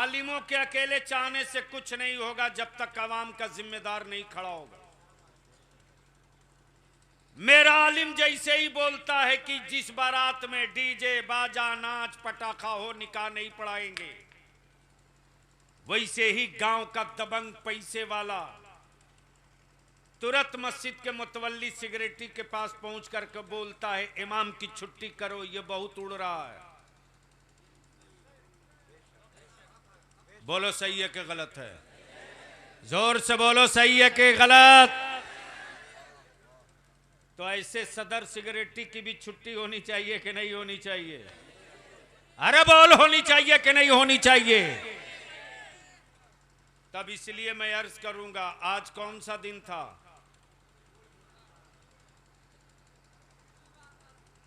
आलिमों के अकेले चाहने से कुछ नहीं होगा जब तक आवाम का जिम्मेदार नहीं खड़ा होगा। मेरा आलिम जैसे ही बोलता है कि जिस बारात में डीजे बाजा नाच पटाखा हो निकाह नहीं पढ़ाएंगे, वैसे ही गांव का दबंग पैसे वाला तुरंत मस्जिद के मुतवल्ली सिगरेटी के पास पहुंच करके बोलता है इमाम की छुट्टी करो, ये बहुत उड़ रहा है। बोलो सही है कि गलत है? जोर से बोलो सही है कि गलत? तो ऐसे सदर सिगरेटी की भी छुट्टी होनी चाहिए कि नहीं होनी चाहिए? अरे बोल, होनी चाहिए कि नहीं होनी चाहिए? तब इसलिए मैं अर्ज करूंगा, आज कौन सा दिन था?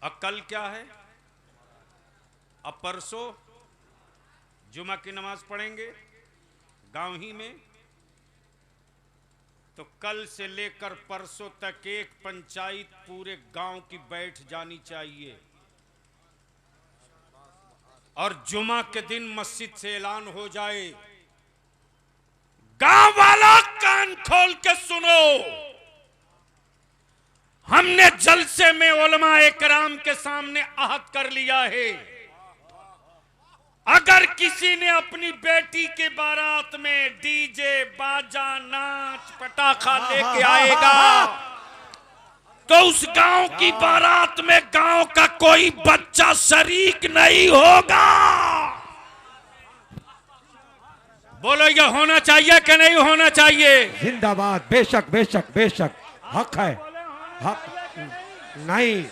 अब कल क्या है? अब परसों जुमा की नमाज पढ़ेंगे गांव ही में। तो कल से लेकर परसों तक एक पंचायत पूरे गांव की बैठ जानी चाहिए और जुमा के दिन मस्जिद से ऐलान हो जाए, गांव वाला कान खोल के सुनो, हमने जलसे में उलमा इकराम के सामने अहद कर लिया है, अगर किसी ने अपनी बेटी के बारात में डीजे बाजा नाच पटाखा लेके आएगा तो उस गांव की बारात में गांव का कोई बच्चा शरीक नहीं होगा। बोलो, ये होना चाहिए कि नहीं होना चाहिए? जिंदाबाद। बेशक बेशक बेशक, हक है, हक नहीं,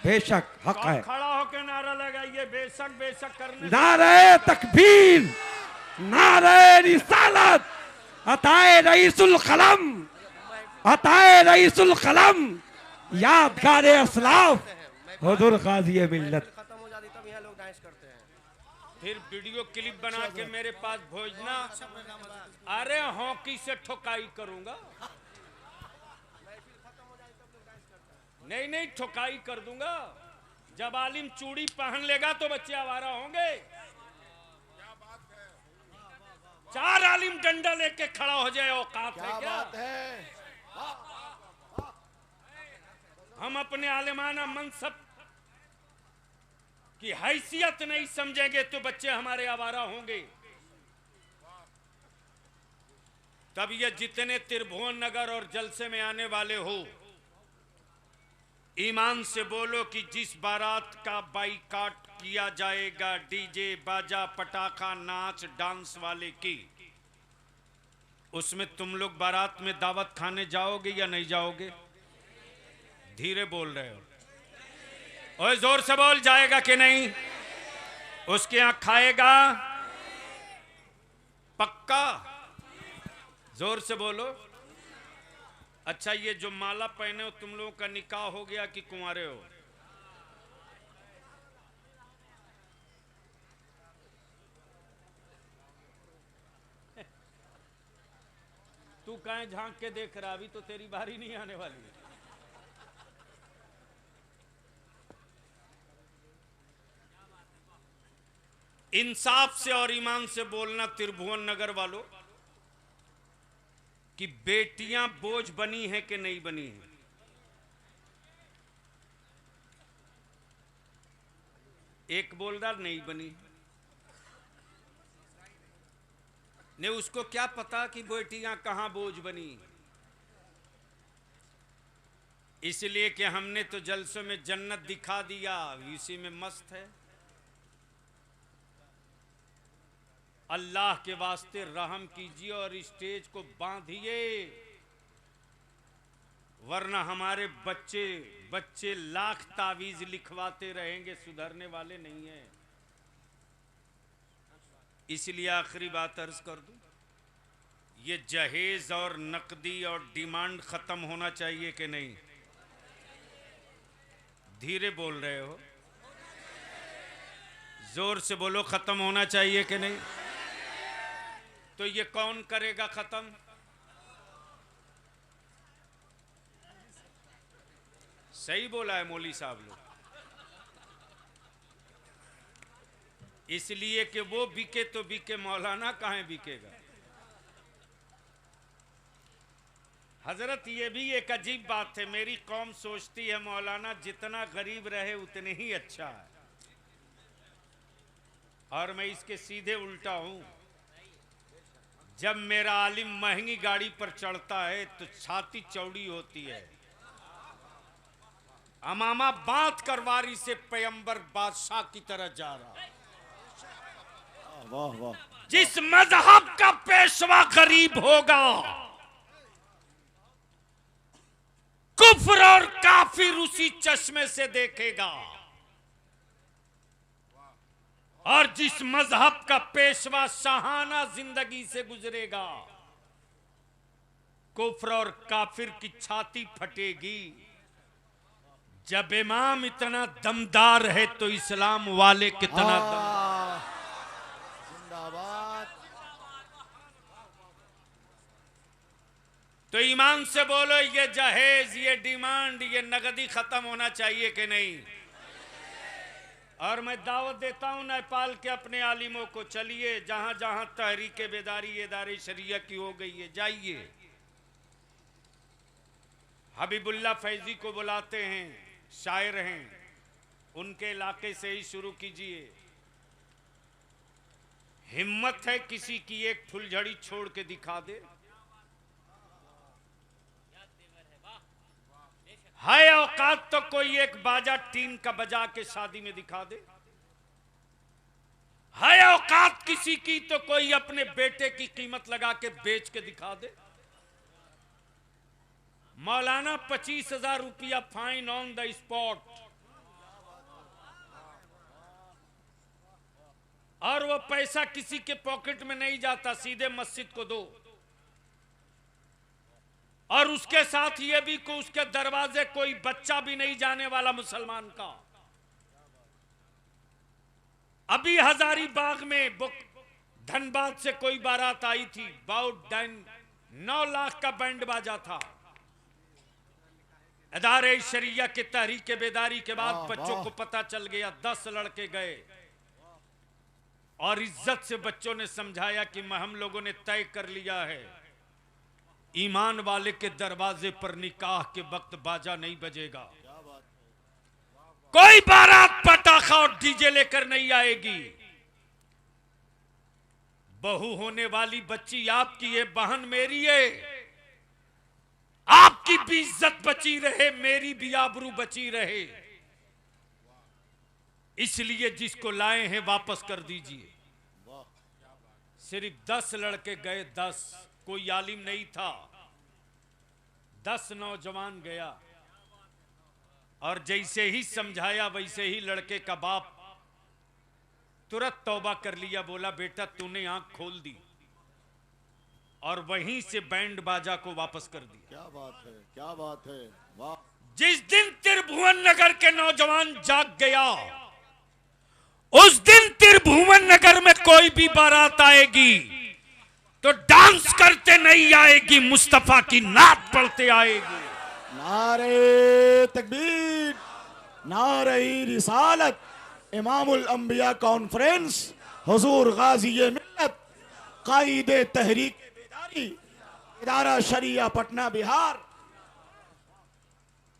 बेशक हक है। खड़ा होकर नारा लगाइए, बेशक बेशक करने। नारे तकबीर, नारे रिसालत, अताए रईसुल कलम, अताए रईसुल कलम, यादगार असलाफ हुजूर गाजी मिल्लत। खत्म हो जाती तब यहाँ लोग डांस करते हैं। फिर वीडियो क्लिप बना के मेरे पास भेजना। अरे हॉकी से ठोकाई करूंगा, नहीं नहीं ठोकाई कर दूंगा। जब आलिम चूड़ी पहन लेगा तो बच्चे आवारा होंगे। चार आलिम डंडा लेके खड़ा हो जाए, औकात है क्या? हम अपने आलिमाना मनसब की हैसियत नहीं समझेंगे तो बच्चे हमारे आवारा होंगे। तब ये जितने त्रिभुवन नगर और जलसे में आने वाले हो, ईमान से बोलो कि जिस बारात का बाइकाट किया जाएगा डीजे बाजा पटाखा नाच डांस वाले की, उसमें तुम लोग बारात में दावत खाने जाओगे या नहीं जाओगे? धीरे बोल रहे हो, ओए जोर से बोल, जाएगा कि नहीं? उसके यहां खाएगा पक्का? जोर से बोलो। अच्छा, ये जो माला पहने हो तुम लोगों का निकाह हो गया कि कुंवारे हो? तू कहीं झांक के देख रहा, अभी तो तेरी बारी नहीं आने वाली। इंसाफ से और ईमान से बोलना त्रिभुवन नगर वालों कि बेटियां बोझ बनी हैं कि नहीं बनी हैं? एक बोल रहा नहीं बनी। ने उसको क्या पता कि बेटियां कहां बोझ बनी? इसलिए कि हमने तो जलसों में जन्नत दिखा दिया, इसी में मस्त है। अल्लाह के वास्ते रहम कीजिए और स्टेज को बांधिए, वरना हमारे बच्चे बच्चे लाख तावीज लिखवाते रहेंगे, सुधरने वाले नहीं हैं। इसलिए आखिरी बात अर्ज कर दूं, ये जहेज और नकदी और डिमांड खत्म होना चाहिए कि नहीं? धीरे बोल रहे हो, जोर से बोलो, खत्म होना चाहिए कि नहीं? तो ये कौन करेगा खत्म? सही बोला है मौली साहब लोग। इसलिए कि वो बिके तो बिके, मौलाना कहाँ बिकेगा। हजरत ये भी एक अजीब बात है, मेरी कौम सोचती है मौलाना जितना गरीब रहे उतने ही अच्छा है, और मैं इसके सीधे उल्टा हूं। जब मेरा आलिम महंगी गाड़ी पर चढ़ता है तो छाती चौड़ी होती है, अमामा बात करवारी से पैगंबर बादशाह की तरह जा रहा है। वाह वाह। जिस मजहब का पेशवा गरीब होगा, कुफ्र और काफिर उसी चश्मे से देखेगा, और जिस मजहब का पेशवा शाहाना जिंदगी से गुजरेगा, कुफ्र और काफिर की छाती फटेगी। जब इमाम इतना दमदार है तो इस्लाम वाले कितना जिंदाबाद। तो ईमान से बोलो, ये जहेज, ये डिमांड, ये नगदी खत्म होना चाहिए कि नहीं। और मैं दावत देता हूं नेपाल के अपने आलिमों को, चलिए जहां जहां तहरीक बेदारी इदारे शरिया की हो गई है जाइए, हबीबुल्लाह फैजी को बुलाते हैं, शायर हैं, उनके इलाके से ही शुरू कीजिए। हिम्मत है किसी की एक फुलझड़ी छोड़ के दिखा दे, है औकात तो कोई एक बाजा टीन का बजा के शादी में दिखा दे, है औकात किसी की तो कोई अपने बेटे की कीमत लगा के बेच के दिखा दे। मौलाना 25,000 रुपया फाइन ऑन द स्पॉट, और वो पैसा किसी के पॉकेट में नहीं जाता, सीधे मस्जिद को दो, और उसके साथ ये भी कि उसके दरवाजे कोई बच्चा भी नहीं जाने वाला मुसलमान का। अभी हजारीबाग में धनबाद से कोई बारात आई थी, अबाउट 9 लाख का बैंड बाजा था। इदारे शरिया के तहरीक बेदारी के बाद बच्चों को पता चल गया, 10 लड़के गए और इज्जत से बच्चों ने समझाया कि हम लोगों ने तय कर लिया है, ईमान वाले के दरवाजे पर निकाह के वक्त बाजा नहीं बजेगा, कोई बारात पटाखा और डीजे लेकर नहीं आएगी। बहू होने वाली बच्ची आपकी है, बहन मेरी है, आपकी भी इज्जत बची रहे, मेरी भी आबरू बची रहे, इसलिए जिसको लाए हैं वापस कर दीजिए। सिर्फ 10 लड़के गए, 10, कोई आलिम नहीं था, 10 नौजवान गया, और जैसे ही समझाया वैसे ही लड़के का बाप तुरंत तौबा कर लिया, बोला बेटा तूने आंख खोल दी, और वहीं से बैंड बाजा को वापस कर दिया। क्या बात है, क्या बात है, वाह। जिस दिन त्रिभुवन नगर के नौजवान जाग गया, उस दिन त्रिभुवन नगर में कोई भी बारात आएगी तो डांस करते नहीं आएगी, मुस्तफा की नात पढ़ते आएगी। नारे तकबीर, नारे रिसालत, इमामुल अंबिया कॉन्फ्रेंस, हुजूर गाजी मिल्लत, कायदे तहरीक बेदारी, इदारा शरिया पटना बिहार।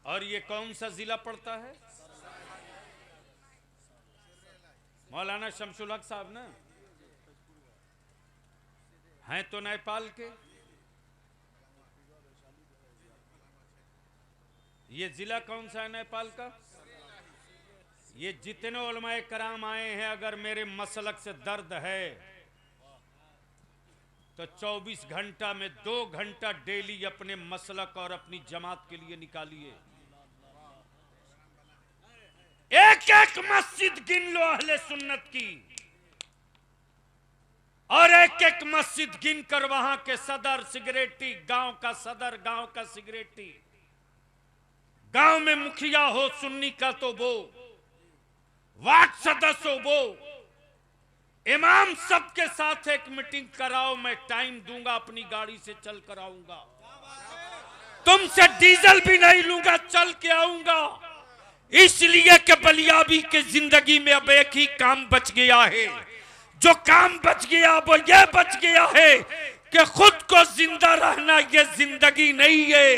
और ये कौन सा जिला पड़ता है? मौलाना शमसुल हक साहब ना हैं तो नेपाल के, ये जिला कौन सा है नेपाल का? ये जितने उलमाए कराम आए हैं, अगर मेरे मसलक से दर्द है तो 24 घंटा में 2 घंटा डेली अपने मसलक और अपनी जमात के लिए निकालिए। एक एक मस्जिद गिन लो अहले सुन्नत की, और एक एक मस्जिद गिन कर वहां के सदर सिगरेटी, गांव का सदर, गांव का सिगरेटी, गांव में मुखिया हो सुन्नी का तो वो, वार्ड सदस्य हो वो, इमाम सबके साथ एक मीटिंग कराओ, मैं टाइम दूंगा, अपनी गाड़ी से चल कर आऊंगा, तुमसे डीजल भी नहीं लूंगा, चल के आऊंगा। इसलिए कि बलियाबी के जिंदगी में अब एक ही काम बच गया है। जो काम बच गया वो ये बच गया है कि खुद को जिंदा रहना ये जिंदगी नहीं है।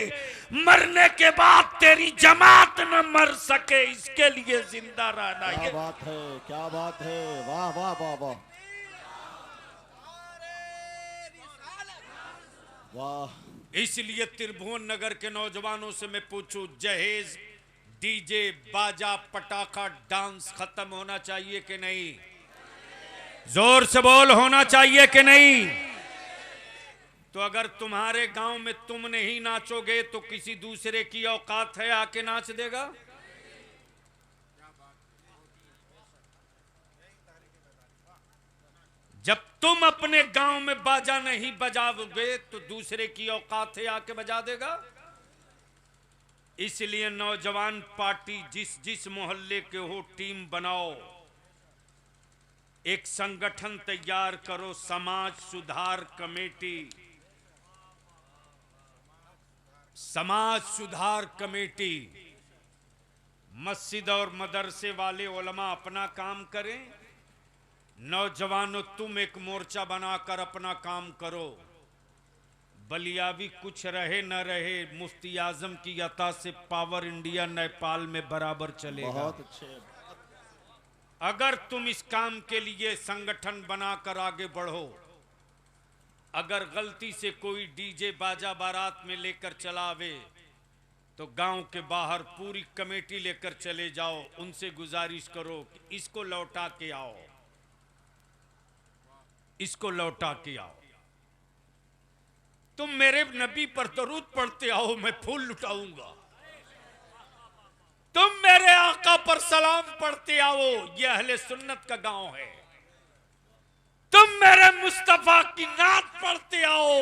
मरने के बाद तेरी जमात न मर सके इसके लिए जिंदा रहना। क्या बात है, क्या बात है, वाह वाह वाह वाह वाह। इसलिए त्रिभुवन नगर के नौजवानों से मैं पूछूं, जहेज डीजे बाजा पटाखा डांस खत्म होना चाहिए कि नहीं? जोर से बोल, होना चाहिए कि नहीं? तो अगर तुम्हारे गांव में तुम नहीं नाचोगे तो किसी दूसरे की औकात है आके नाच देगा? जब तुम अपने गांव में बाजा नहीं बजाओगे तो दूसरे की औकात है आके बजा देगा? इसलिए नौजवान पार्टी जिस जिस मोहल्ले के हो टीम बनाओ, एक संगठन तैयार करो, समाज सुधार कमेटी। समाज सुधार कमेटी, मस्जिद और मदरसे वाले उलमा अपना काम करें, नौजवानों तुम एक मोर्चा बनाकर अपना काम करो। बलियाबी कुछ रहे न रहे, मुफ्ती आजम की अता से पावर इंडिया नेपाल में बराबर चलेगा। बहुत अच्छे। अगर तुम इस काम के लिए संगठन बनाकर आगे बढ़ो, अगर गलती से कोई डीजे बाजा बारात में लेकर चलावे तो गांव के बाहर पूरी कमेटी लेकर चले जाओ, उनसे गुजारिश करो कि इसको लौटा के आओ, इसको लौटा के आओ। तुम मेरे नबी पर दरूद पढ़ते आओ, मैं फूल लुटाऊंगा। तुम मेरे आका पर सलाम पढ़ते आओ, यह अहले सुन्नत का गांव है। तुम मेरे मुस्तफा की नात पढ़ते आओ,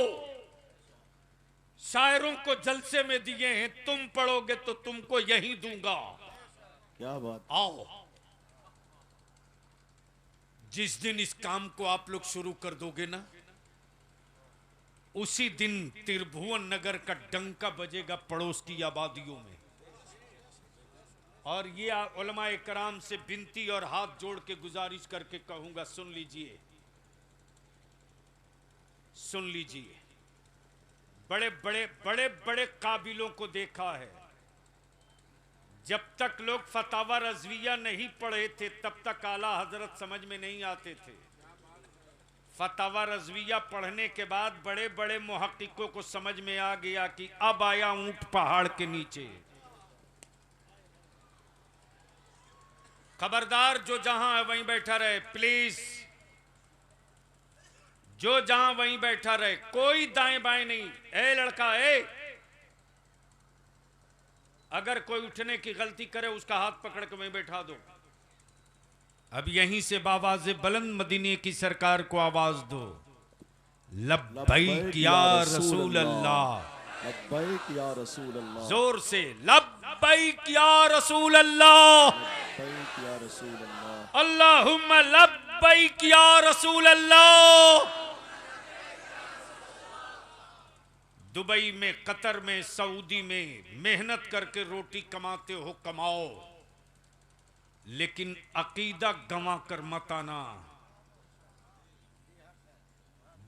शायरों को जलसे में दिए हैं, तुम पढ़ोगे तो तुमको यही दूंगा। क्या बात। आओ, जिस दिन इस काम को आप लोग शुरू कर दोगे ना, उसी दिन त्रिभुवन नगर का डंका बजेगा पड़ोस की आबादियों में। और ये उलमाए कराम से विनती और हाथ जोड़ के गुजारिश करके कहूंगा, सुन लीजिए, सुन लीजिए। बड़े बड़े बड़े बड़े काबिलों को देखा है, जब तक लोग फतावा रज़विया नहीं पढ़े थे तब तक आला हजरत समझ में नहीं आते थे। फतावा रज़विया पढ़ने के बाद बड़े बड़े मुहक्किकों को समझ में आ गया कि अब आया ऊंट पहाड़ के नीचे। खबरदार, जो जहां है वहीं बैठा रहे, प्लीज। जो जहां वहीं बैठा रहे, कोई दाएं बाएं नहीं। ए लड़का, ए, अगर कोई उठने की गलती करे उसका हाथ पकड़ के वहीं बैठा दो। अब यहीं से बावाज़े बुलंद मदीने की सरकार को आवाज दो, लब्बैक या रसूल अल्लाह, लब्बैक या रसूल अल्लाह। जोर से लब्बैक या रसूल अल्लाह, लब्बैक या रसूल अल्लाह, अल्लाहुम्मा लब्बैक या रसूल अल्लाह। दुबई में, कतर में, सऊदी में मेहनत करके रोटी कमाते हो, कमाओ, लेकिन अकीदा गंवा कर मत आना।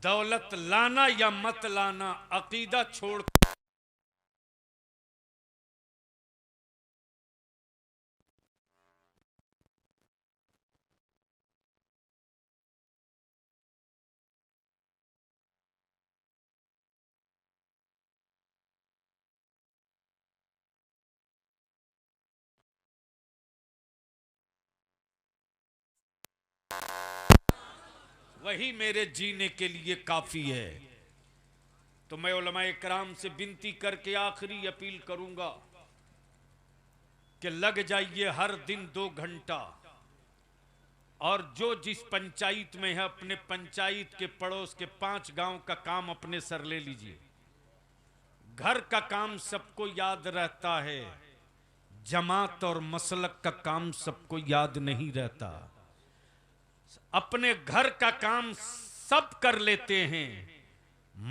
दौलत लाना या मत लाना, अकीदा छोड़। वही मेरे जीने के लिए काफी है। तो मैं उलमाए कराम से विनती करके आखिरी अपील करूंगा कि लग जाइए हर दिन 2 घंटा, और जो जिस पंचायत में है अपने पंचायत के पड़ोस के 5 गांव का काम अपने सर ले लीजिए। घर का काम सबको याद रहता है, जमात और मसलक का काम सबको याद नहीं रहता। अपने घर का काम सब कर लेते हैं,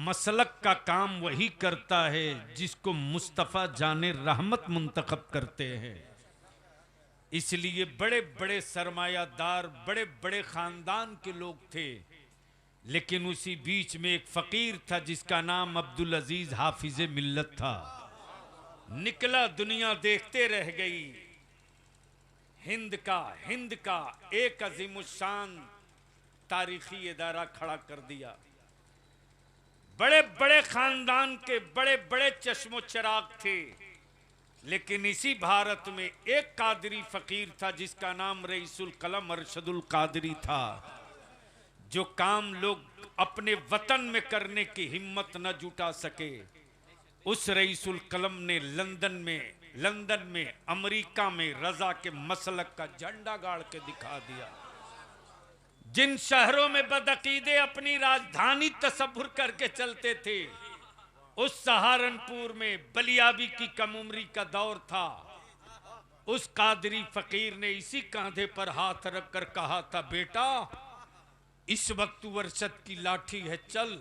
मसलक का काम वही करता है जिसको मुस्तफ़ा जाने रहमत मुंतखब करते हैं। इसलिए बड़े बड़े सरमायादार, बड़े बड़े खानदान के लोग थे, लेकिन उसी बीच में एक फकीर था जिसका नाम अब्दुल अजीज हाफिज मिल्लत था। निकला, दुनिया देखते रह गई। हिंद का एक अजीमुशान तारीखी इदारा खड़ा कर दिया। बड़े बड़े खानदान के बड़े बड़े चश्मो चिराग थे, लेकिन इसी भारत में एक कादरी फकीर था जिसका नाम रईसुल कलम अरशदुल कादरी था। जो काम लोग अपने वतन में करने की हिम्मत न जुटा सके, उस रईसुल कलम ने लंदन में अमेरिका में रजा के मसलक का झंडा गाड़ के दिखा दिया। जिन शहरों में बदअकीदे अपनी राजधानी तसव्वुर करके चलते थे, उस सहारनपुर में बलियाबी की कम उम्री का दौर था। उस कादरी फकीर ने इसी कांधे पर हाथ रखकर कहा था, बेटा इस वक्त वर्षत की लाठी है, चल।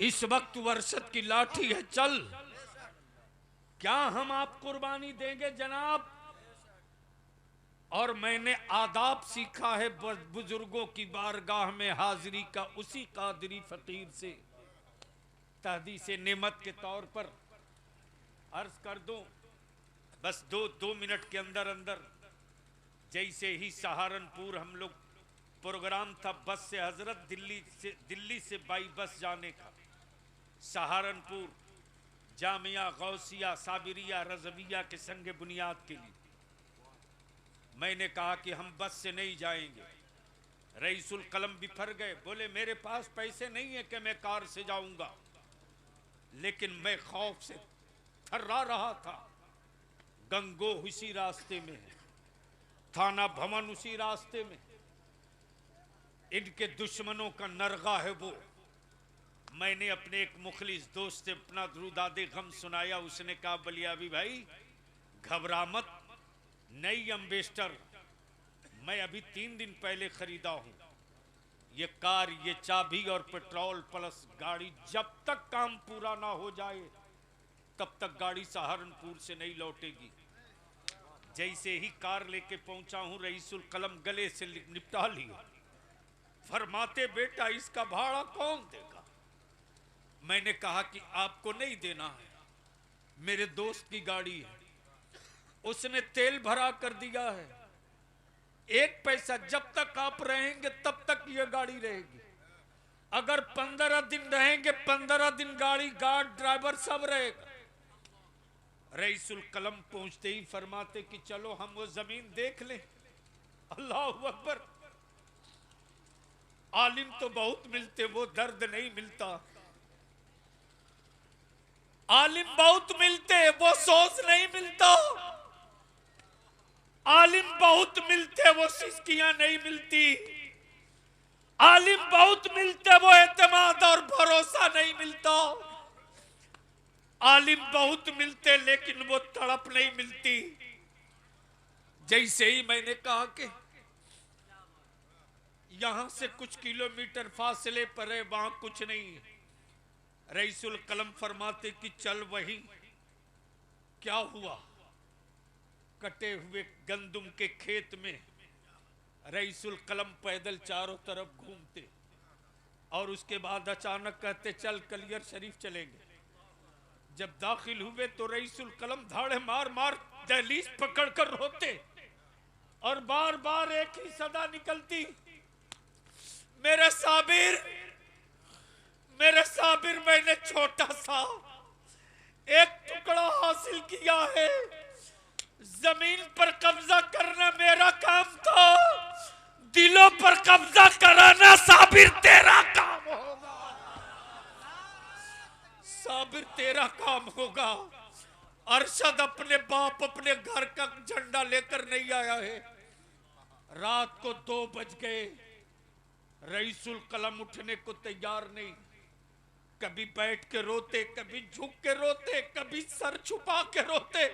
इस वक्त वर्षत की लाठी है, चल। क्या हम आप कुर्बानी देंगे जनाब? और मैंने आदाब सीखा है बुजुर्गों की बारगाह में हाजिरी का उसी कादरी फकीर से। तहदीसे नेमत के तौर पर अर्ज कर दूं, बस दो मिनट के अंदर जैसे ही सहारनपुर हम लोग प्रोग्राम था बस से हजरत दिल्ली से बाई बस जाने का, सहारनपुर जामिया गौसिया साबिरिया रजविया के संग बुनियाद के लिए मैंने कहा कि हम बस से नहीं जाएंगे। रईसुल कलम बिफर गए, बोले मेरे पास पैसे नहीं है कि मैं कार से जाऊंगा, लेकिन मैं खौफ से थर्रा रहा था। गंगोह उसी रास्ते में है, थाना भवन उसी रास्ते में, इनके दुश्मनों का नरगा है वो। मैंने अपने एक मुखलिस दोस्त से अपना दरूदादे गम सुनाया। उसने कहा, बलियाबी भाई घबरा मत, नई एम्बेसडर मैं अभी 3 दिन पहले खरीदा हूं। ये कार, ये चाबी और पेट्रोल प्लस गाड़ी, जब तक काम पूरा ना हो जाए तब तक गाड़ी सहारनपुर से नहीं लौटेगी। जैसे ही कार लेके पहुंचा हूं, रईसुल कलम गले से निपटा लिया। फरमाते, बेटा इसका भाड़ा कौन देगा? मैंने कहा कि आपको नहीं देना है, मेरे दोस्त की गाड़ी है, उसने तेल भरा कर दिया है। 1 पैसा जब तक आप रहेंगे तब तक ये गाड़ी रहेगी। अगर 15 दिन रहेंगे, 15 दिन गाड़ी, गार्ड, ड्राइवर सब रहेगा। रईसुल कलम पहुंचते ही फरमाते कि चलो हम वो जमीन देख लें। अल्लाह अकबर। आलिम तो बहुत मिलते, वो दर्द नहीं मिलता। आलिम बहुत मिलते, वो सोच नहीं मिलता। आलिम बहुत मिलते, वो सिस्कियां नहीं मिलती। आलिम बहुत मिलते, वो एतमाद और भरोसा नहीं मिलता। आलिम बहुत मिलते, लेकिन वो तड़प नहीं मिलती। जैसे ही मैंने कहा कि यहां से कुछ किलोमीटर फासले पर है, वहां कुछ नहीं है, रईसुल कलम फरमाते कि चल वहीं। क्या हुआ? कटे हुए गंदुम के खेत में रईसुल कलम पैदल चारों तरफ घूमते और उसके बाद अचानक कहते चल कलियर शरीफ चलेंगे। जब दाखिल हुए तो रईसुल कलम धाड़े मार मार दहलीज पकड़कर रोते और बार बार एक ही सदा निकलती, मेरे साबिर, मेरे साबिर, मैंने छोटा सा एक टुकड़ा हासिल किया है। जमीन पर कब्जा करना मेरा काम था, दिलों पर कब्जा कराना साबिर तेरा काम होगा। साबिर तेरा काम होगा। अरशद अपने बाप, अपने घर का झंडा लेकर नहीं आया है। रात को 2 बज गए, रईसुल कलम उठने को तैयार नहीं। कभी बैठ के रोते, कभी झुक के रोते, कभी सर छुपा के रोते।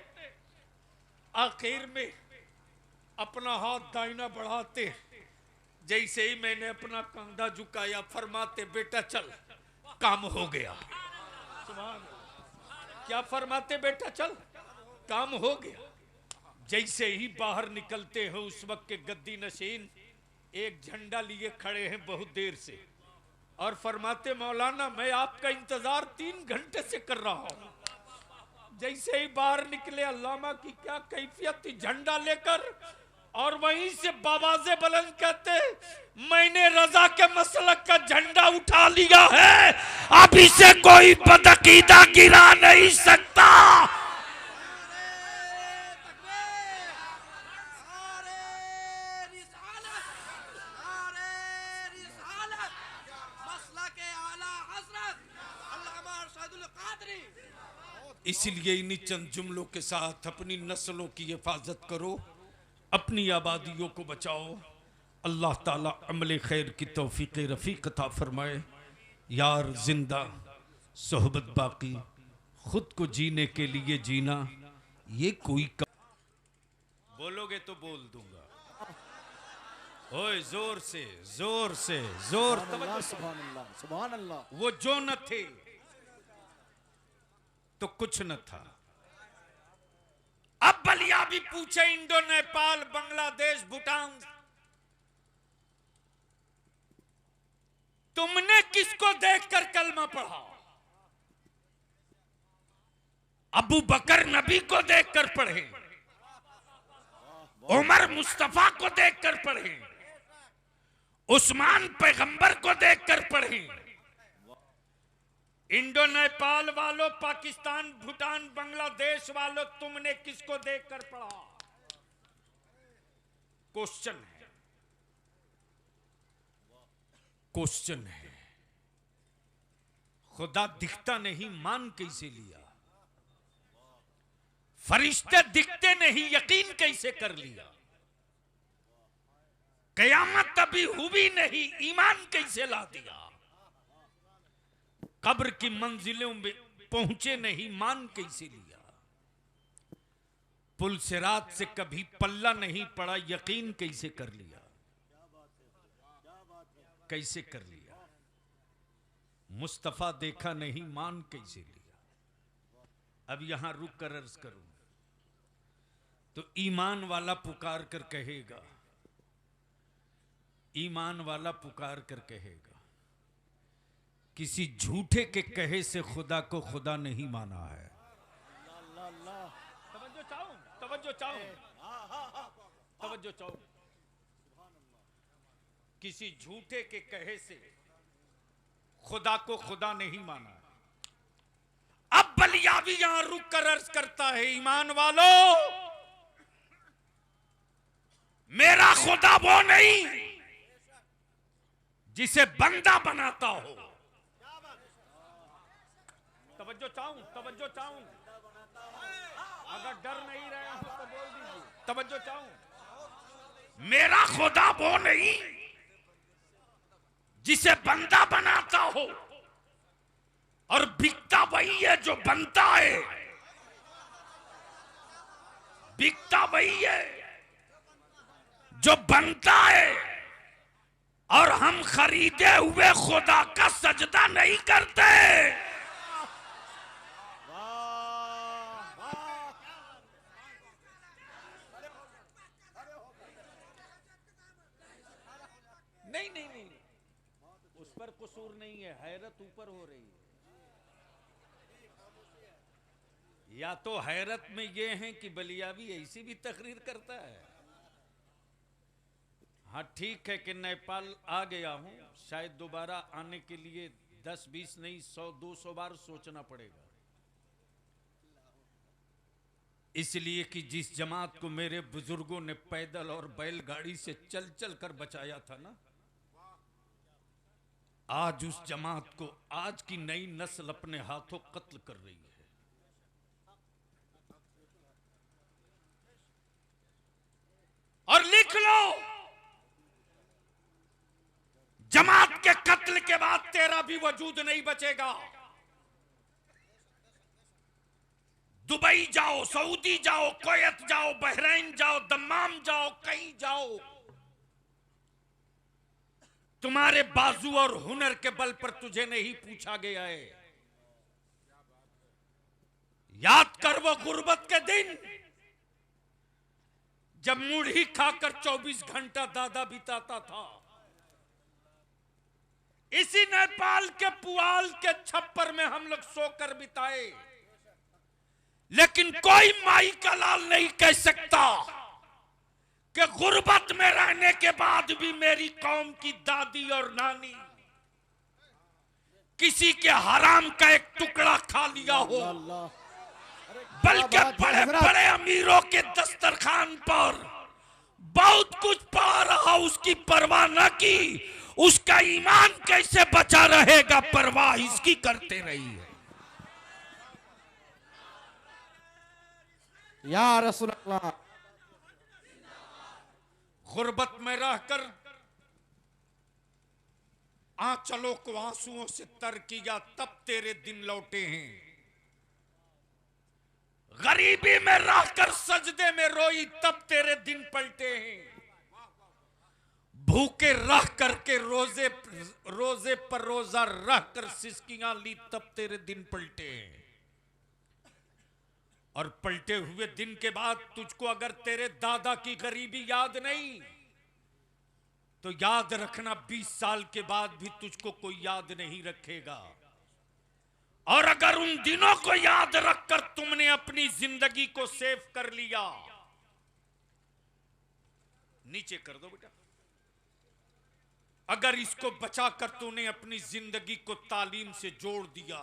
आखिर में अपना हाथ दाहिना बढ़ाते, जैसे ही मैंने अपना कंधा झुकाया, फरमाते बेटा चल, काम हो गया। क्या फरमाते? बेटा चल, काम हो गया। जैसे ही बाहर निकलते हो उस वक्त के गद्दी नशीन एक झंडा लिए खड़े हैं बहुत देर से और फरमाते मौलाना मैं आपका इंतजार 3 घंटे से कर रहा हूं। जैसे ही बाहर निकले अल्लामा की क्या कैफियत थी, झंडा लेकर और वहीं से बाबाजे बुलंद कहते मैंने रजा के मसलक का झंडा उठा लिया है, अब इसे कोई बदअकीदा गिरा नहीं सकता। इसलिए इन्हीं चंद जुमलों के साथ अपनी नस्लों की हिफाजत करो, अपनी आबादियों को बचाओ। अल्लाह ताला अमल खैर की तौफीक रफ़ीक अता फरमाए। यार जिंदा सोहबत बाकी, खुद को जीने के लिए जीना ये कोई बोलोगे तो बोल दूंगा। ओए जोर से जोर से जोर। सुभान अल्लाह, सुभान अल्लाह। वो जो न थे तो कुछ न था। अब बलिया भी पूछे इंडो नेपाल बांग्लादेश भूटान, तुमने किसको देखकर कलमा पढ़ा? अबू बकर नबी को देखकर पढ़े, उमर मुस्तफा को देखकर पढ़े, उस्मान पैगंबर को देखकर पढ़े। इंडो नेपाल वालों, पाकिस्तान भूटान बांग्लादेश वालों, तुमने किसको देखकर पढ़ा? क्वेश्चन है, क्वेश्चन है। खुदा दिखता नहीं मान कैसे लिया? फरिश्ते दिखते नहीं यकीन कैसे कर लिया? कयामत अभी हुई नहीं ईमान कैसे ला दिया? कब्र की मंजिलों में पहुंचे नहीं मान कैसे लिया? पुल सिरात से कभी पल्ला नहीं पड़ा यकीन कैसे कर लिया? कैसे कर लिया? मुस्तफा देखा नहीं मान कैसे लिया? अब यहां रुक कर अर्ज करूं तो ईमान वाला पुकार कर कहेगा, ईमान वाला पुकार कर कहेगा किसी झूठे के कहे से खुदा को खुदा नहीं माना है। तवज्जो चाहूं, तवज्जो चाहूं, तवज्जो चाहूं। किसी झूठे के कहे से खुदा को खुदा नहीं माना है। अब बलियावी यहां रुक कर अर्ज करता है, ईमान वालों मेरा खुदा वो नहीं जिसे बंदा बनाता हो। तवज्जो चाहूं, तवज्जो चाहूं। अगर डर नहीं रहे हो तो बोल दीजिए। तवज्जो चाहूं। मेरा खुदा वो नहीं जिसे बंदा बनाता हो, और बिकता वही है जो बनता है। बिकता वही है जो बनता है, और हम खरीदे हुए खुदा का सजदा नहीं करते। नहीं नहीं नहीं, उस पर कसूर नहीं है, हैरत ऊपर हो रही है। या तो हैरत में ये है कि बलियावी ऐसी भी तकरीर करता है। हाँ ठीक है कि नेपाल आ गया हूं, शायद दोबारा आने के लिए 10-20 नहीं 100-200 बार सोचना पड़ेगा। इसलिए कि जिस जमात को मेरे बुजुर्गों ने पैदल और बैलगाड़ी से चल चल कर बचाया था ना, आज उस जमात को आज की नई नस्ल अपने हाथों कत्ल कर रही है। और लिख लो, जमात के कत्ल के बाद तेरा भी वजूद नहीं बचेगा। दुबई जाओ, सऊदी जाओ, कुवैत जाओ, बहरीन जाओ, दम्माम जाओ, कहीं जाओ, तुम्हारे बाजू और हुनर के बल पर तुझे नहीं पूछा गया है। याद कर वो गुर्बत के दिन जब मूढ़ी खाकर 24 घंटा दादा बिताता था, इसी नेपाल के पुआल के छप्पर में हम लोग सोकर बिताए। लेकिन कोई माई का लाल नहीं कह सकता कि गुर्बत में रहने के बाद भी मेरी कौम की दादी और नानी किसी के हराम का एक टुकड़ा खा लिया हो, बल्कि बड़े बड़े अमीरों के दस्तरखान पर बहुत कुछ पा रहा, उसकी परवाह न की। उसका ईमान कैसे बचा रहेगा, परवाह इसकी करते रही है। या रसूल अल्लाह। गुर्बत में रहकर आंचलों को आंसुओं से तर किया, तब तेरे दिन लौटे हैं। गरीबी में रहकर सजदे में रोई, तब तेरे दिन पलटे हैं। भूखे रह करके रोजे पर रोजा रह कर सिसकियां ली, तब तेरे दिन पलटे हैं। और पलटे हुए दिन के बाद तुझको अगर तेरे दादा की गरीबी याद नहीं, तो याद रखना 20 साल के बाद भी तुझको कोई याद नहीं रखेगा। और अगर उन दिनों को याद रखकर तुमने अपनी जिंदगी को सेव कर लिया, नीचे कर दो बेटा, अगर इसको बचाकर तूने अपनी जिंदगी को तालीम से जोड़ दिया,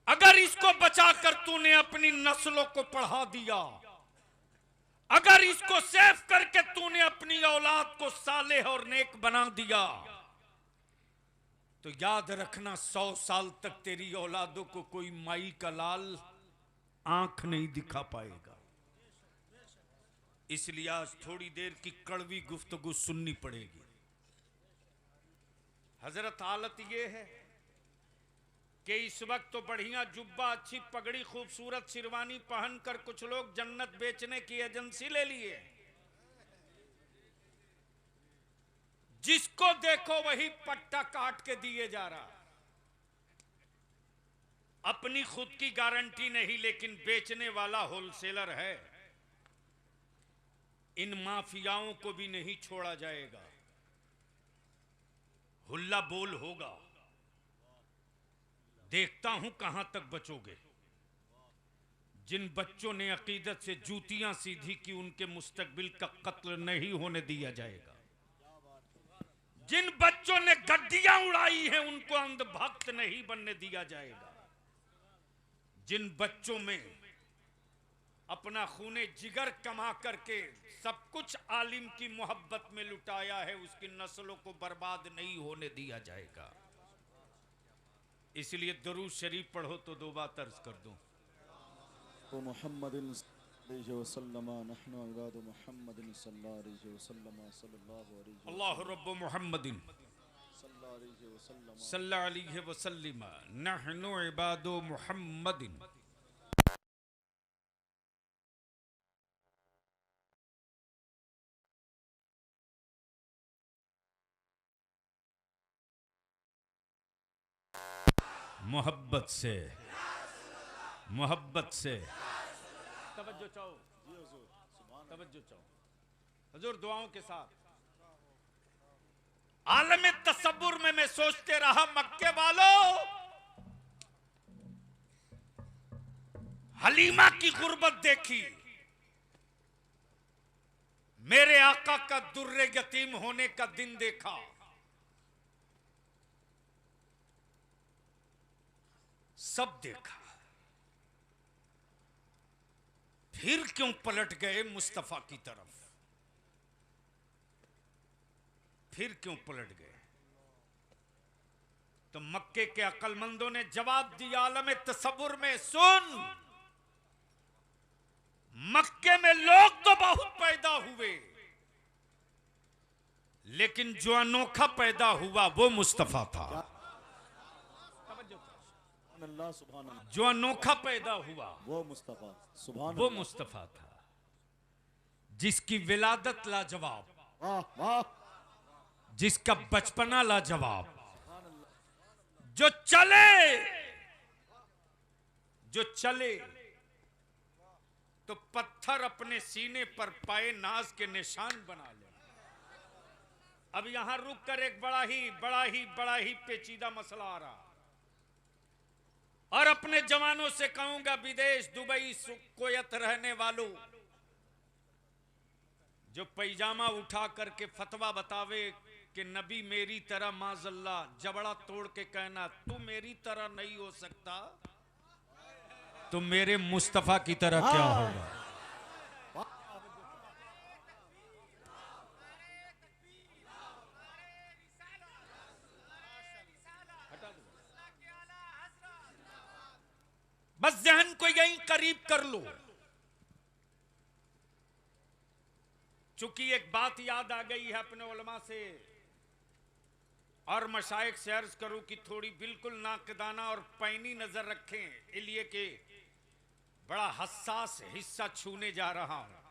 अगर इसको बचाकर तूने अपनी नस्लों को पढ़ा दिया, अगर इसको सेव करके तूने अपनी औलाद को सालेह और नेक बना दिया, तो याद रखना 100 साल तक तेरी औलादों को कोई माई का लाल आंख नहीं दिखा पाएगा। इसलिए आज थोड़ी देर की कड़वी गुफ्तगू सुननी पड़ेगी। हजरत, हालत यह है कि इस वक्त तो बढ़िया जुब्बा, अच्छी पगड़ी, खूबसूरत शेरवानी पहनकर कुछ लोग जन्नत बेचने की एजेंसी ले लिए। जिसको देखो वही पट्टा काट के दिए जा रहा। अपनी खुद की गारंटी नहीं, लेकिन बेचने वाला होलसेलर है। इन माफियाओं को भी नहीं छोड़ा जाएगा। हुल्ला बोल होगा। देखता हूं कहां तक बचोगे। जिन बच्चों ने अकीदत से जूतियां सीधी की, उनके मुस्तकबिल का कत्ल नहीं होने दिया जाएगा। जिन बच्चों ने गड्डियां उड़ाई हैं, उनको अंधभक्त नहीं बनने दिया जाएगा। जिन बच्चों में अपना खूने जिगर कमा करके सब कुछ आलिम की मोहब्बत में लुटाया है, उसकी नस्लों को बर्बाद नहीं होने दिया जाएगा। इसलिए दरूद शरीफ पढ़ो तो 2 बार तर्ज कर दूं। तो मुहम्मदिन सल्लल्लाहु अल्लाह रब्बु मुहम्मदिन सल्लल्लाहु अलैहि वसल्लम नहनु इबादु मुहम्मदिन। मोहब्बत से, मोहब्बत से तवज्जो चाहो, तवज्जो चाहो हुजूर, दुआओं के साथ। आलम तसव्वुर में मैं सोचते रहा, मक्के वालों, हलीमा की गुर्बत देखी, मेरे आका का दुर्रे यतीम होने का दिन देखा। सब देखा, फिर क्यों पलट गए मुस्तफा की तरफ? फिर क्यों पलट गए? तो मक्के के अक्लमंदों ने जवाब दिया आलम तसव्वुर में, सुन, मक्के में लोग तो बहुत पैदा हुए, लेकिन जो अनोखा पैदा हुआ वो मुस्तफा था। जो अनोखा पैदा हुआ वो मुस्तफा, सुभान वो मुस्तफा था, जिसकी विलादत लाजवाब, वाह वाह, जिसका बचपना लाजवाब, जो चले तो पत्थर अपने सीने पर पाए नाज के निशान बना ले। अब यहां रुक कर एक बड़ा ही पेचीदा मसला आ रहा, और अपने जवानों से कहूंगा, विदेश दुबई कुवैत रहने वालों, जो पैजामा उठा करके फतवा बतावे कि नबी मेरी तरह माजल्ला, जबड़ा तोड़ के कहना तू मेरी तरह नहीं हो सकता तो मेरे मुस्तफा की तरह क्या होगा। बस जहन को यहीं करीब कर लो। चूंकि एक बात याद आ गई है अपने उलमा से और मशाइख से अर्ज करूं कि थोड़ी बिल्कुल नाकदाना और पैनी नजर रखें, इसलिए कि बड़ा हसास हिस्सा छूने जा रहा हूं।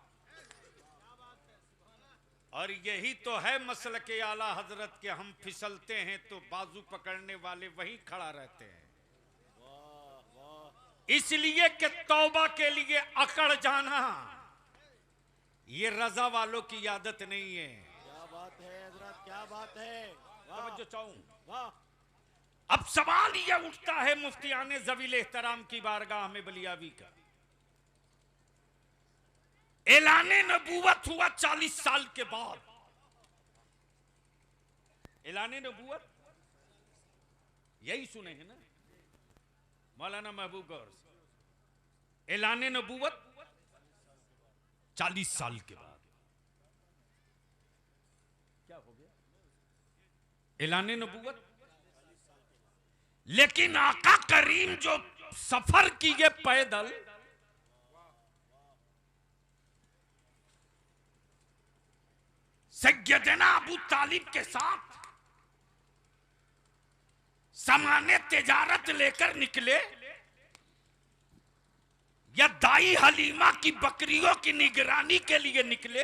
और यही तो है मसल के आला हजरत के, हम फिसलते हैं तो बाजू पकड़ने वाले वहीं खड़ा रहते हैं। इसलिए कि तौबा के लिए अकड़ जाना ये रजा वालों की आदत नहीं है। क्या बात है हजरत, क्या बात है। समझो चाहूं। वाह। अब सवाल ये उठता है मुफ्तियाने ज़वील एहतराम की बारगाह में बलियावी का, ऐलाने नबूवत हुआ 40 साल के बाद। ऐलाने नबूवत यही सुने हैं ना मौलाना महबूब गौर से, ऐलाने नबूवत 40 साल के बाद। क्या हो गया? ऐलाने नबूवत। लेकिन आका करीम जो सफर किए पैदल, सैयदना अबू तालिब के साथ सामान्य तिजारत लेकर निकले या दाई हलीमा की बकरियों की निगरानी के लिए निकले,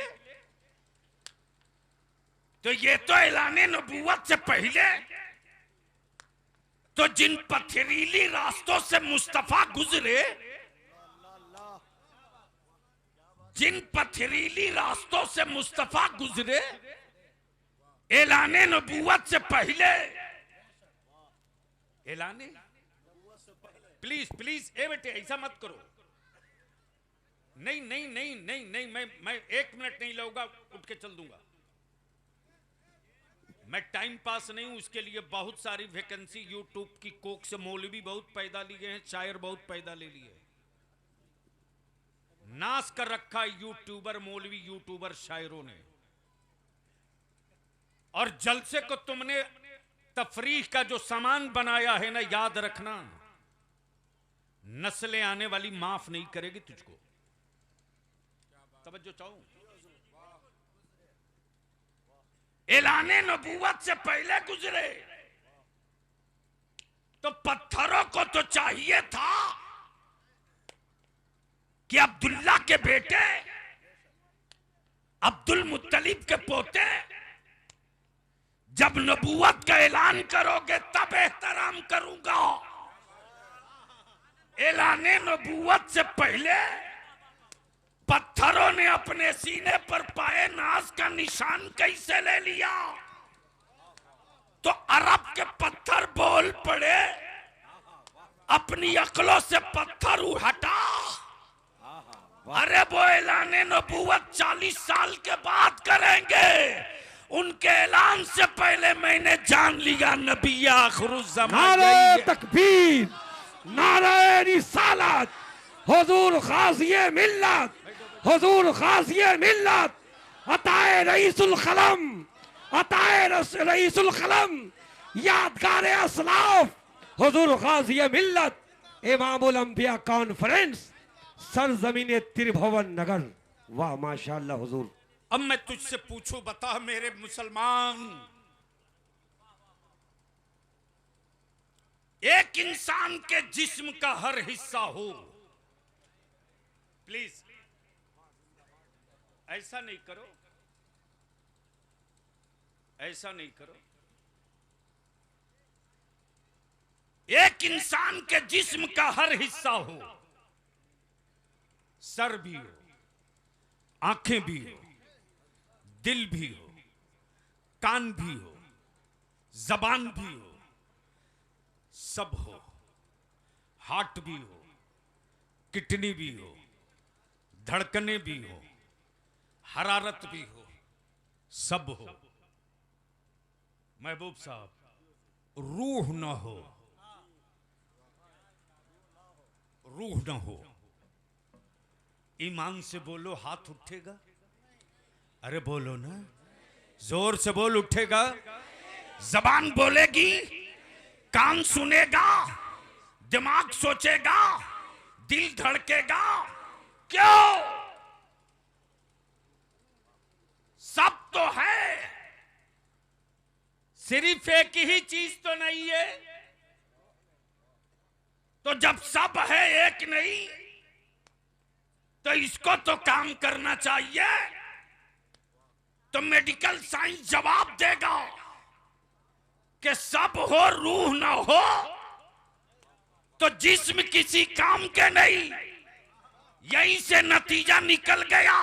तो ये तो ऐलाने नबूवत से पहले तो जिन पथरीली रास्तों से मुस्तफा गुजरे, जिन पथरीली रास्तों से मुस्तफा गुजरे, ऐलाने नबूवत से पहले, ऐलाने, प्लीज प्लीज ए बेटे ऐसा मत करो। नहीं नहीं नहीं नहीं नहीं, मैं 1 मिनट नहीं लूंगा, उठ के चल दूंगा। मैं टाइम पास नहीं हूं, इसके लिए बहुत सारी वैकेंसी यूट्यूब की कोक से मौलवी बहुत पैदा लिए हैं, शायर बहुत पैदा ले लिए, नाश कर रखा यूट्यूबर मौलवी यूट्यूबर शायरों ने। और जलसे को तुमने तफरीह का जो सामान बनाया है ना, याद रखना नस्लें आने वाली माफ नहीं करेगी तुझको। तवज्जो चाहूं। ऐलाने नबूवत से पहले गुजरे तो पत्थरों को तो चाहिए था कि अब्दुल्ला के बेटे, अब्दुल मुत्तलिब के पोते, जब नबूवत का ऐलान करोगे तब एहतराम करूंगा। ऐलाने नबूवत से पहले पत्थरों ने अपने सीने पर पाए नाज का निशान कैसे ले लिया? तो अरब के पत्थर बोल पड़े, अपनी अक्लों से पत्थर हटा। अरे वो ऐलाने नबूवत 40 साल के बाद करेंगे, उनके ऐलान से पहले मैंने जान लिया नबी आखिरुज़्ज़मान। नारे तकबीर, नारे रिसालत, हुजूर खाज़िए मिल्लत, हुजूर खाज़िए मिल्लत, अताए रईसुल कलम, अताए रईसुल कलम, यादगार असलाफ, हुजूर खाज़िए मिल्लत, इमामुल अंबिया कॉन्फ्रेंस, सरजमीन त्रिभुवन नगर। वाह माशाअल्लाह हुजूर। अब मैं तुझसे पूछूं, बता मेरे मुसलमान, एक इंसान के जिस्म का हर हिस्सा हो, प्लीज ऐसा नहीं करो, ऐसा नहीं करो। एक इंसान के जिस्म का हर हिस्सा हो, सर भी हो, आंखें भी हो, दिल भी हो, कान भी हो, जबान भी हो, सब हो, हार्ट भी हो, किडनी भी हो, धड़कने भी हो, हरारत भी हो, सब हो। महबूब साहब, रूह ना हो, रूह ना हो। ईमान से बोलो, हाथ उठेगा? अरे बोलो ना, जोर से बोल, उठेगा? जबान बोलेगी, कान सुनेगा, दिमाग सोचेगा, दिल धड़केगा। क्यों? सब तो है, सिर्फ एक ही चीज तो नहीं है। तो जब सब है, एक नहीं, तो इसको तो काम करना चाहिए। तो मेडिकल साइंस जवाब देगा कि सब हो, रूह ना हो, तो जिस्म किसी काम के नहीं। यहीं से नतीजा निकल गया।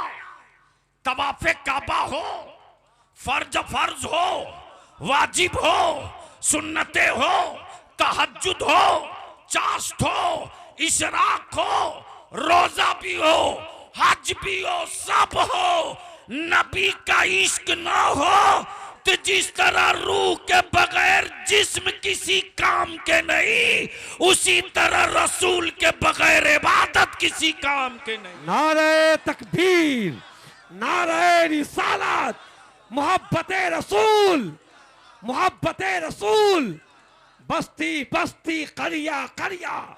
तवाफे काबा हो, फर्ज हो, वाजिब हो, सुन्नते हो, तहज्जुद हो, चाश्त हो, इशराक हो, रोजा भी हो, हज भी हो, सब हो। नबी का इश्क ना हो तो जिस तरह रूह के बगैर जिस्म किसी काम के नहीं, उसी तरह रसूल के बगैर इबादत किसी काम के नहीं। नारे तकबीर, नारे रिसालत, मोहब्बते रसूल, मोहब्बते रसूल, बस्ती बस्ती, करिया करिया,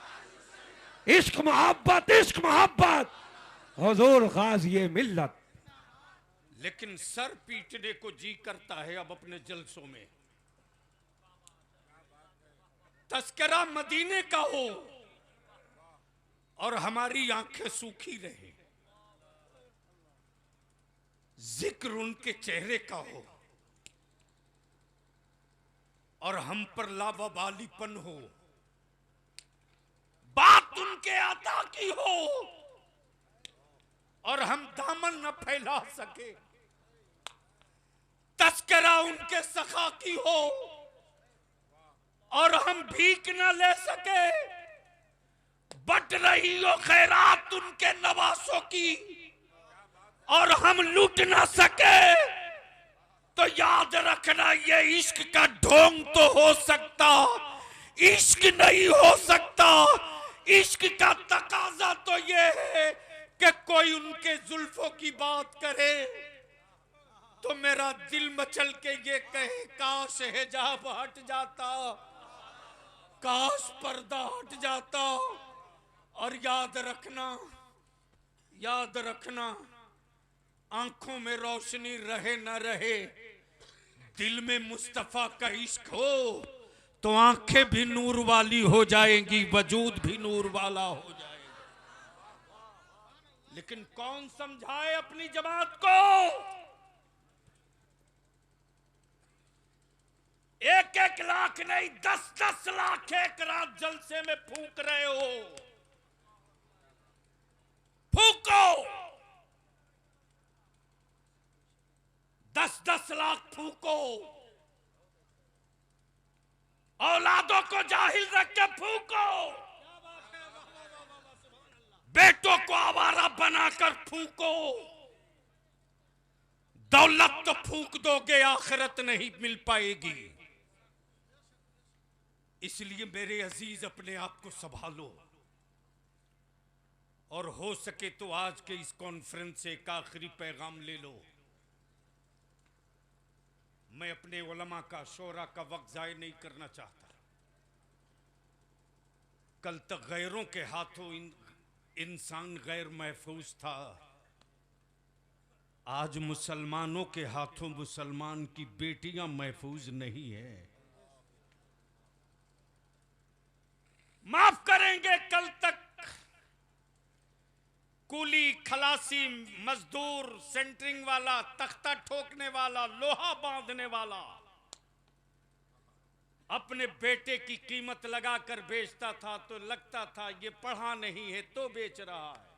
इश्क मोहब्बत, हुजूर गाज़ी मिल्लत। लेकिन सर पीटने को जी करता है अब अपने जलसों में। तस्करा मदीने का हो और हमारी आंखें सूखी रहे, जिक्र उनके चेहरे का हो और हम पर लावाबालीपन हो। बात उनके अता की हो और हम दामन न फैला सके। तस्करा उनके सखा की हो और हम भीख न ले सके। बट रही हो खैरात उनके नवासों की और हम लूट न सके। तो याद रखना, ये इश्क का ढोंग तो हो सकता, इश्क नहीं हो सकता। इश्क का तकाजा तो ये है कि कोई उनके जुल्फों की बात करे तो मेरा दिल मचल के ये कहे, काश हिजाब हट जाता, काश पर्दा हट जाता। और याद रखना, आंखों में रोशनी रहे न रहे, दिल में मुस्तफा का इश्क हो तो आंखें भी नूर वाली हो जाएंगी, वजूद भी नूर वाला हो जाएगा। लेकिन कौन समझाए अपनी जमात को? एक एक लाख नहीं, 10-10 लाख एक रात जलसे में फूंक रहे हो। फूको, 10-10 लाख फूको। औलादों को जाहिल रख के फूको, बेटों को आवारा बनाकर फूको। दौलत तो फूक दोगे, आखिरत नहीं मिल पाएगी। इसलिए मेरे अजीज, अपने आप को संभालो और हो सके तो आज के इस कॉन्फ्रेंस से एक आखिरी पैगाम ले लो। मैं अपने उलमा का, शोरा का वक्त जाय नहीं करना चाहता। कल तक गैरों के हाथों इंसान गैर महफूज था, आज मुसलमानों के हाथों मुसलमान की बेटियां महफूज नहीं है। माफ करेंगे, कल तक कूली, खलासी, मजदूर, सेंटरिंग वाला, तख्ता ठोकने वाला, लोहा बांधने वाला अपने बेटे की कीमत लगाकर बेचता था तो लगता था ये पढ़ा नहीं है तो बेच रहा है।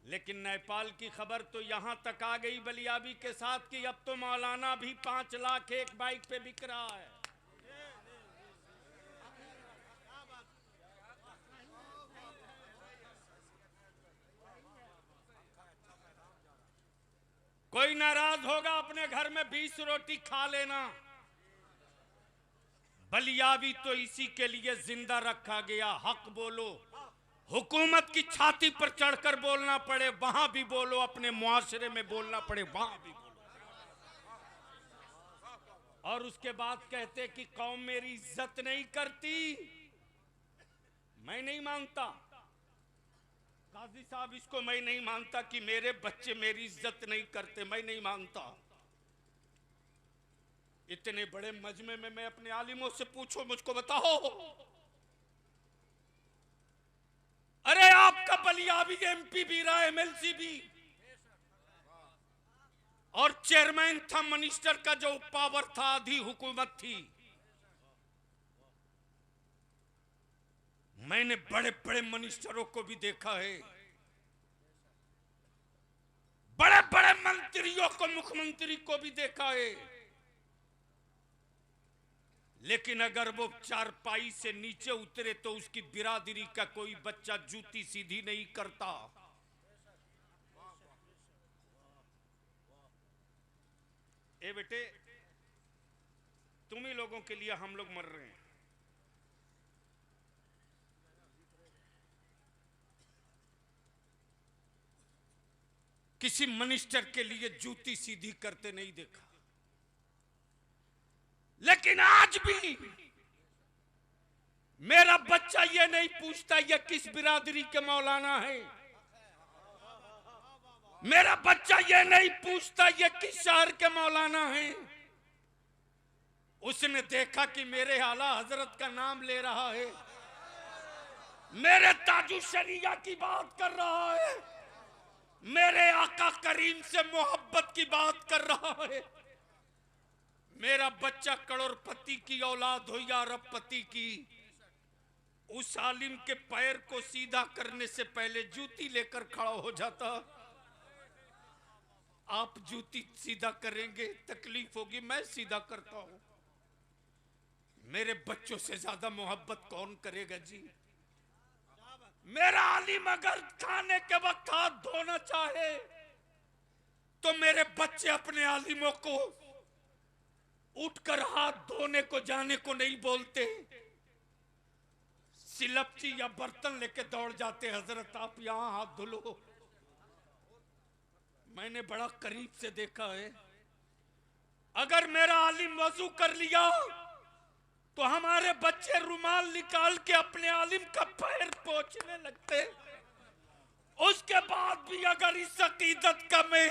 लेकिन नेपाल की खबर तो यहां तक आ गई बलियाबी के साथ कि अब तो मौलाना भी 5 लाख एक बाइक पे बिक रहा है। कोई नाराज होगा अपने घर में 20 रोटी खा लेना। बलियाबी तो इसी के लिए जिंदा रखा गया। हक बोलो, हुकूमत की छाती पर चढ़कर बोलना पड़े वहां भी बोलो, अपने मुआशरे में बोलना पड़े वहां भी बोलो। और उसके बाद कहते कि कौम मेरी इज्जत नहीं करती। मैं नहीं मानता काजी साहब, इसको मैं नहीं मानता कि मेरे बच्चे मेरी इज्जत नहीं करते। मैं नहीं मानता। इतने बड़े मजमे में मैं अपने आलिमों से पूछो, मुझको बताओ, अरे आपका बलियाबी एमपी भी रहा, एमएलसी भी, और चेयरमैन था, मिनिस्टर का जो पावर था, आधी हुकूमत थी। मैंने बड़े बड़े मिनिस्टरों को भी देखा है, बड़े बड़े मंत्रियों को, मुख्यमंत्री को भी देखा है। लेकिन अगर वो चारपाई से नीचे उतरे तो उसकी बिरादरी का कोई बच्चा जूती सीधी नहीं करता। ए बेटे, तुम ही लोगों के लिए हम लोग मर रहे हैं। किसी मिनिस्टर के लिए जूती सीधी करते नहीं देखा। लेकिन आज भी मेरा बच्चा ये नहीं पूछता ये किस बिरादरी के मौलाना है। मेरा बच्चा ये नहीं पूछता ये किस शहर के मौलाना है। उसने देखा कि मेरे आला हजरत का नाम ले रहा है, मेरे ताजु शरिया की बात कर रहा है, मेरे आका करीम से मोहब्बत की बात कर रहा है। मेरा बच्चा करोड़पति की औलाद हो या अरबपति की, उस आलिम के पैर को सीधा करने से पहले जूती लेकर खड़ा हो जाता। आप जूती सीधा करेंगे, तकलीफ होगी, मैं सीधा करता हूं। मेरे बच्चों से ज्यादा मोहब्बत कौन करेगा जी। मेरा आलिम अगर खाने के वक्त हाथ धोना चाहे तो मेरे बच्चे अपने आलिमों को उठकर हाथ धोने को जाने को नहीं बोलते, सिलपची या बर्तन लेके दौड़ जाते, हजरत आप यहां हाथ धुलो। मैंने बड़ा करीब से देखा है। अगर मेरा आलिम वजू कर लिया तो हमारे बच्चे रुमाल निकाल के अपने आलिम का पैर पोंछने लगते। उसके बाद भी अगर इस अकीदत का मैं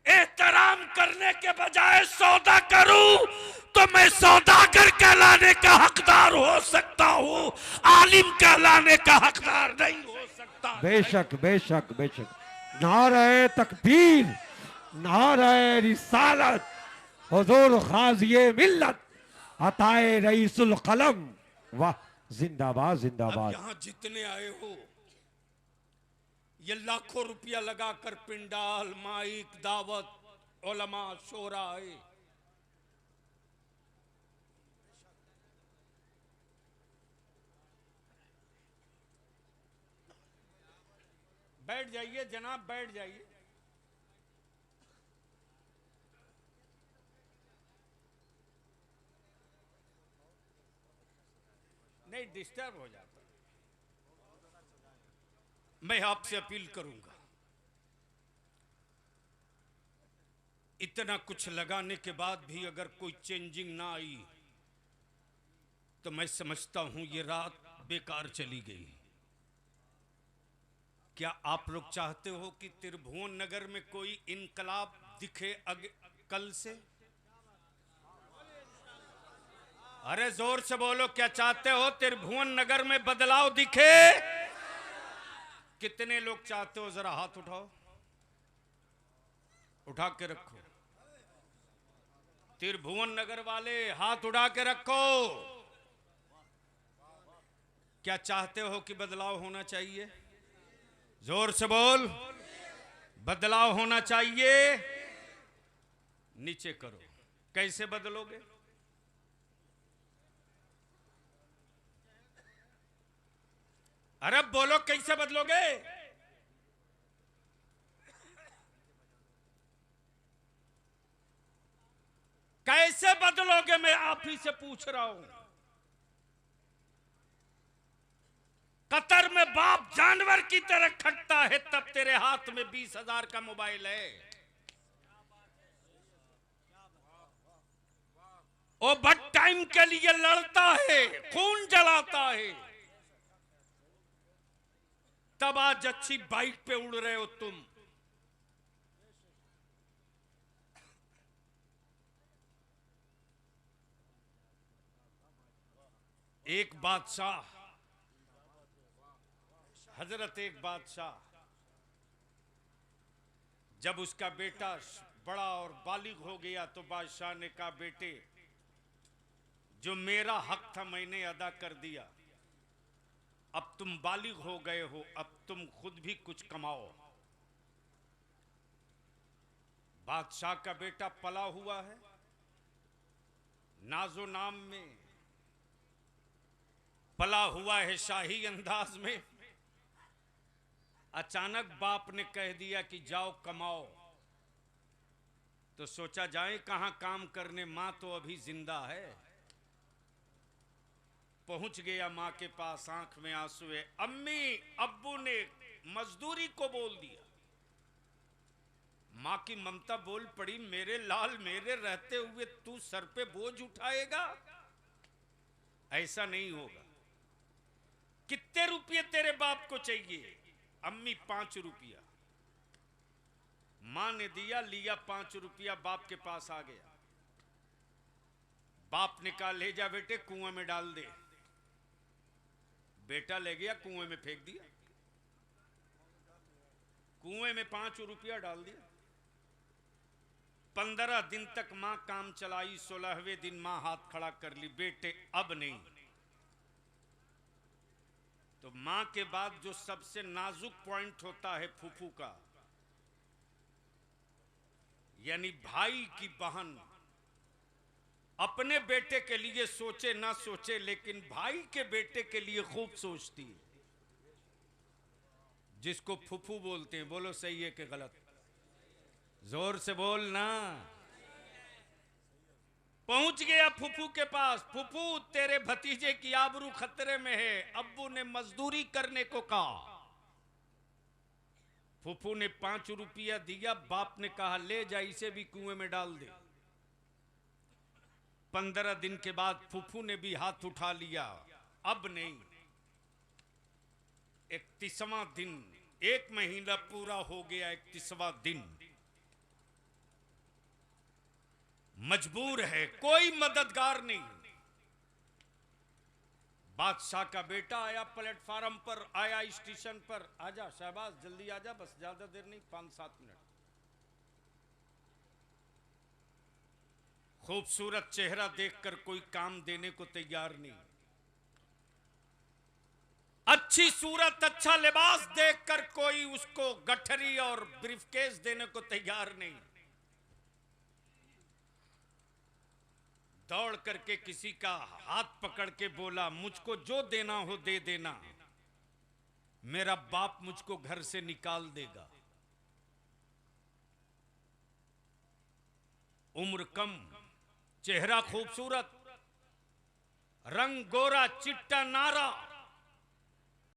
एहतराम करने के बजाय सौदा करूं तो मैं सौदागर कहलाने का हकदार हो सकता हूं, आलिम कहलाने का हकदार नहीं हो सकता। बेशक बेशक बेशक। नारे तकबीर, नारे रिसालत, हुजूर खाज़िए मिल्लत, अताए रईसुल कलम, वाह जिंदाबाद जिंदाबाद। यहाँ जितने आए हो, ये लाखों रुपया लगाकर पिंडाल, माइक, दावत, उलमा, शोरा आए। बैठ जाइए जनाब, बैठ जाइए। नहीं, डिस्टर्ब हो जाता। मैं आपसे अपील करूंगा, इतना कुछ लगाने के बाद भी अगर कोई चेंजिंग ना आई तो मैं समझता हूं ये रात बेकार चली गई। क्या आप लोग चाहते हो कि त्रिभुवन नगर में कोई इनकलाब दिखे कल से? अरे जोर से बोलो, क्या चाहते हो त्रिभुवन नगर में बदलाव दिखे? कितने लोग चाहते हो? जरा हाथ उठाओ, उठा के रखो। त्रिभुवन नगर वाले हाथ उठा के रखो। क्या चाहते हो कि बदलाव होना चाहिए? जोर से बोल। बदलाव होना चाहिए, नीचे करो। कैसे बदलोगे? अरे बोलो कैसे बदलोगे? कैसे बदलोगे? मैं आप ही से पूछ रहा हूं। कतर में बाप जानवर की तरह खटता है, तब तेरे हाथ में 20,000 का मोबाइल है। ओवर टाइम के लिए लड़ता है, खून जलाता है, तब आज अच्छी बाइक पे उड़ रहे हो तुम। एक बादशाह, हजरत एक बादशाह, जब उसका बेटा बड़ा और बालिग हो गया तो बादशाह ने कहा, बेटे जो मेरा हक था मैंने अदा कर दिया, अब तुम बालिग हो गए हो, अब तुम खुद भी कुछ कमाओ। बादशाह का बेटा पला हुआ है, नाजो नाम में पला हुआ है, शाही अंदाज में। अचानक बाप ने कह दिया कि जाओ कमाओ, तो सोचा जाए कहां काम करने, मां तो अभी जिंदा है। पहुंच गया मां के पास, आंख में आंसू है। अम्मी अब्बू ने मजदूरी को बोल दिया। मां की ममता बोल पड़ी, मेरे लाल मेरे रहते हुए तू सर पे बोझ उठाएगा? ऐसा नहीं होगा। कितने रुपये तेरे बाप को चाहिए? अम्मी 5 रुपया। मां ने दिया, लिया 5 रुपया, बाप के पास आ गया। बाप ने कहा, ले जा बेटे कुएं में डाल दे। बेटा ले गया, कुएं में फेंक दिया। कुएं में 5 रुपया डाल दिया। 15 दिन तक मां काम चलाई। 16वें दिन मां हाथ खड़ा कर ली, बेटे अब नहीं। तो मां के बाद जो सबसे नाजुक पॉइंट होता है फूफू का, यानी भाई की बहन, अपने बेटे के लिए सोचे ना सोचे, लेकिन भाई के बेटे के लिए खूब सोचती है, जिसको फूफू बोलते हैं। बोलो सही है कि गलत? जोर से बोल ना। पहुंच गया फूफू के पास। फूफू तेरे भतीजे की आबरू खतरे में है, अब्बू ने मजदूरी करने को कहा। फूफू ने 5 रुपया दिया। बाप ने कहा, ले जा इसे भी कुएं में डाल दे। 15 दिन के बाद फूफू ने भी हाथ उठा लिया, अब नहीं। 31वां दिन, 1 महीना पूरा हो गया, 31वां दिन। मजबूर है, कोई मददगार नहीं। बादशाह का बेटा आया, प्लेटफार्म पर आया, स्टेशन पर। आजा शहबाज, जल्दी आजा, बस ज्यादा देर नहीं, 5-7 मिनट। खूबसूरत चेहरा देखकर कोई काम देने को तैयार नहीं। अच्छी सूरत, अच्छा लिबास देखकर कोई उसको गठरी और ब्रीफकेस देने को तैयार नहीं। दौड़ करके किसी का हाथ पकड़ के बोला, मुझको जो देना हो दे देना, मेरा बाप मुझको घर से निकाल देगा। उम्र कम, चेहरा खूबसूरत, रंग गोरा चिट्टा नारा,